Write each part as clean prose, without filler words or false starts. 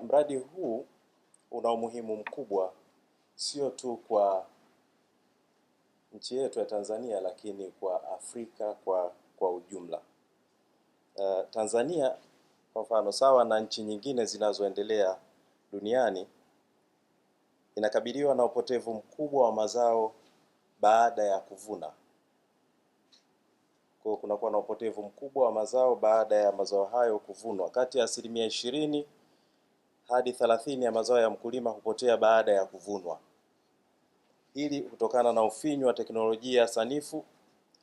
Mradi huu una umuhimu mkubwa sio tu kwa nchi yetu ya Tanzania, lakini kwa Afrika kwa ujumla. Tanzania kwa mfano, sawa na nchi nyingine zinazoendelea duniani, inakabiliwa na upotevu mkubwa wa mazao baada ya kuvuna. Kwa kunakuwa na upotevu mkubwa wa mazao baada ya mazao hayo kuvunwa. Kati ya 20 hadi 30 ya mazao ya mkulima hupotea baada ya kuvunwa. Hili kutokana na ufinyu wa teknolojia sanifu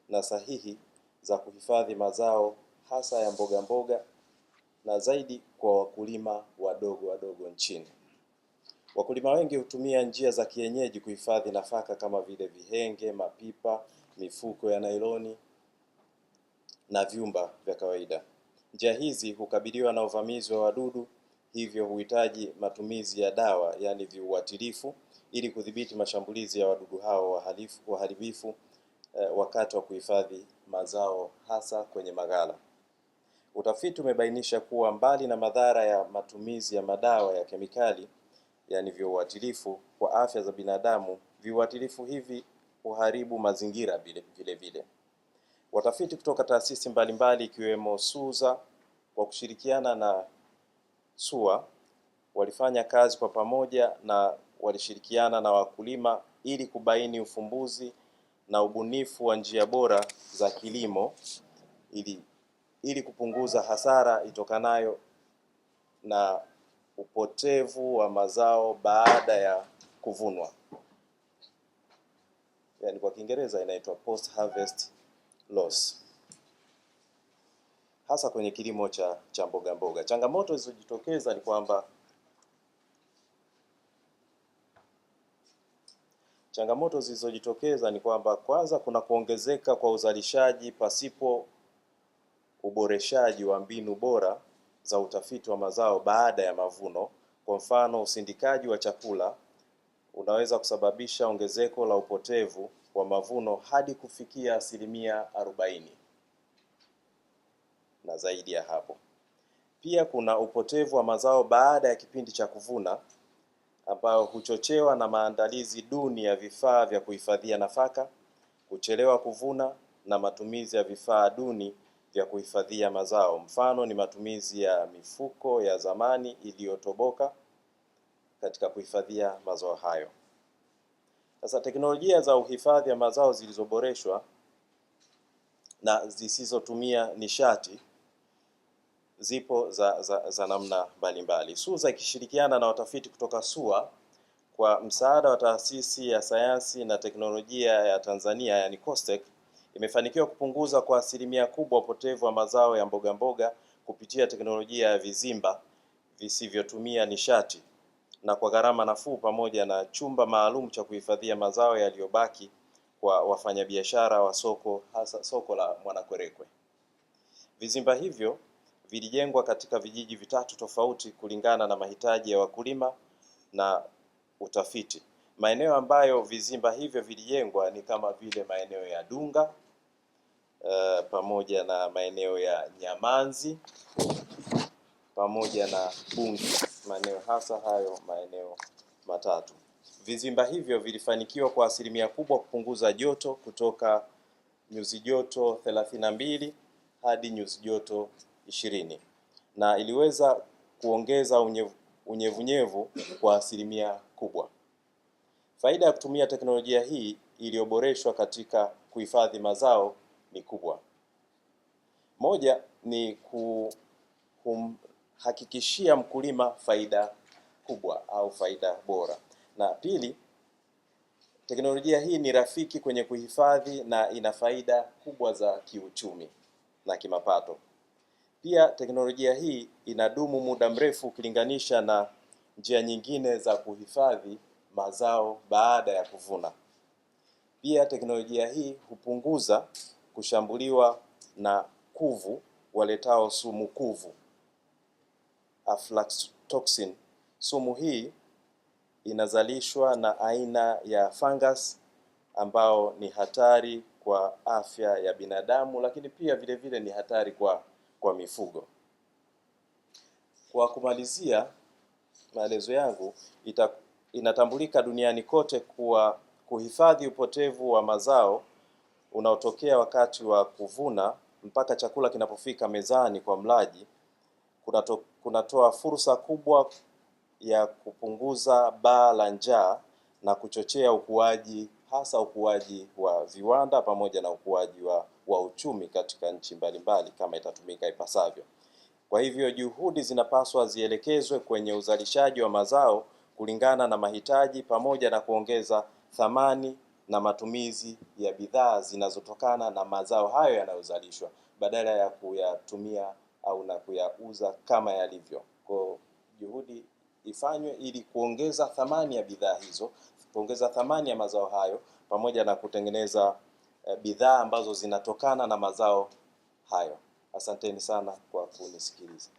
na sahihi za kuhifadhi mazao, hasa ya mboga mboga, na zaidi kwa wakulima wadogo nchini. Wakulima wengi hutumia njia za kienyeji kuhifadhi nafaka kama vile vihenge, mapipa, mifuko ya nailoni na vyumba vya kawaida. Njia hizi hukabiliwa na uvamizi wa wadudu, hivyo huhitaji matumizi ya dawa, yani viuatilifu, ili kudhibiti mashambulizi ya wadudu hao waharibifu wakati wa kuhifadhi mazao, hasa kwenye maghala. Utafiti umebainisha kuwa mbali na madhara ya matumizi ya madawa ya kemikali, yani viuatilifu, kwa afya za binadamu, viuatilifu hivi huharibu mazingira vile vile. Watafiti kutoka taasisi mbalimbali ikiwemo SUZA kwa kushirikiana na SUA walifanya kazi kwa pamoja na walishirikiana na wakulima ili kubaini ufumbuzi na ubunifu wa njia bora za kilimo ili kupunguza hasara itokanayo na upotevu wa mazao baada ya kuvunwa. Yani kwa Kiingereza inaitwa post harvest loss, hasa kwenye kilimo cha mboga mboga. Changamoto zilizojitokeza ni kwamba kwanza, kuna kuongezeka kwa uzalishaji pasipo uboreshaji wa mbinu bora za utafiti wa mazao baada ya mavuno. Kwa mfano, usindikaji wa chakula unaweza kusababisha ongezeko la upotevu wa mavuno hadi kufikia 40% na zaidi ya hapo. Pia kuna upotevu wa mazao baada ya kipindi cha kuvuna, ambao huchochewa na maandalizi duni ya vifaa vya kuhifadhia nafaka, kuchelewa kuvuna na matumizi ya vifaa duni vya kuhifadhia mazao. Mfano ni matumizi ya mifuko ya zamani iliyotoboka katika kuhifadhia mazao hayo. Sasa teknolojia za uhifadhi wa mazao zilizoboreshwa na zisizotumia nishati zipo za namna mbalimbali. SUZA ikishirikiana na watafiti kutoka SUA kwa msaada wa taasisi ya sayansi na teknolojia ya Tanzania, yani COSTECH, imefanikiwa kupunguza kwa 1% kubwa upotevu wa mazao ya mboga mboga kupitia teknolojia ya vizimba visivyotumia nishati na kwa gharama nafuu, pamoja na chumba maalum cha kuhifadhia mazao yaliyobaki kwa wafanyabiashara wa soko, hasa soko la Mwanakwerekwe. Vizimba hivyo vilijengwa katika vijiji 3 tofauti kulingana na mahitaji ya wakulima na utafiti. Maeneo ambayo vizimba hivyo vilijengwa ni kama vile maeneo ya Dunga, pamoja na maeneo ya Nyamanzi, pamoja na Bungi. Maeneo hasa hayo maeneo matatu. Vizimba hivyo vilifanikiwa kwa 1% kubwa kupunguza joto kutoka nyuzi joto 32 hadi nyuzi joto 20, na iliweza kuongeza unyevunyevu kwa 1% kubwa. Faida ya kutumia teknolojia hii iliyoboreshwa katika kuhifadhi mazao ni kubwa. Moja ni kumhakikishia mkulima faida kubwa au faida bora. Na pili, teknolojia hii ni rafiki kwenye kuhifadhi na ina faida kubwa za kiuchumi na kimapato. Pia teknolojia hii inadumu muda mrefu ukilinganisha na njia nyingine za kuhifadhi mazao baada ya kuvuna. Pia teknolojia hii hupunguza kushambuliwa na kuvu waletao sumu kuvu, aflatoxin. Sumu hii inazalishwa na aina ya fungus ambao ni hatari kwa afya ya binadamu, lakini pia vile vile ni hatari kwa mifugo. Kwa kumalizia, maelezo yangu, inatambulika duniani kote kuwa kuhifadhi upotevu wa mazao unaotokea wakati wa kuvuna mpaka chakula kinapofika mezani kwa mlaji kunatoa fursa kubwa ya kupunguza baa la njaa na kuchochea ukuaji, hasa ukuaji wa viwanda pamoja na ukuaji wa uchumi katika nchi mbalimbali kama itatumika ipasavyo. Kwa hivyo juhudi zinapaswa zielekezwe kwenye uzalishaji wa mazao kulingana na mahitaji pamoja na kuongeza thamani na matumizi ya bidhaa zinazotokana na mazao hayo yanayozalishwa badala ya kuyatumia au na kuyauza kama yalivyo. Kwa juhudi ifanywe ili kuongeza thamani ya bidhaa hizo, kuongeza thamani ya mazao hayo pamoja na kutengeneza bidhaa ambazo zinatokana na mazao hayo. Asanteni sana kwa kunisikiliza.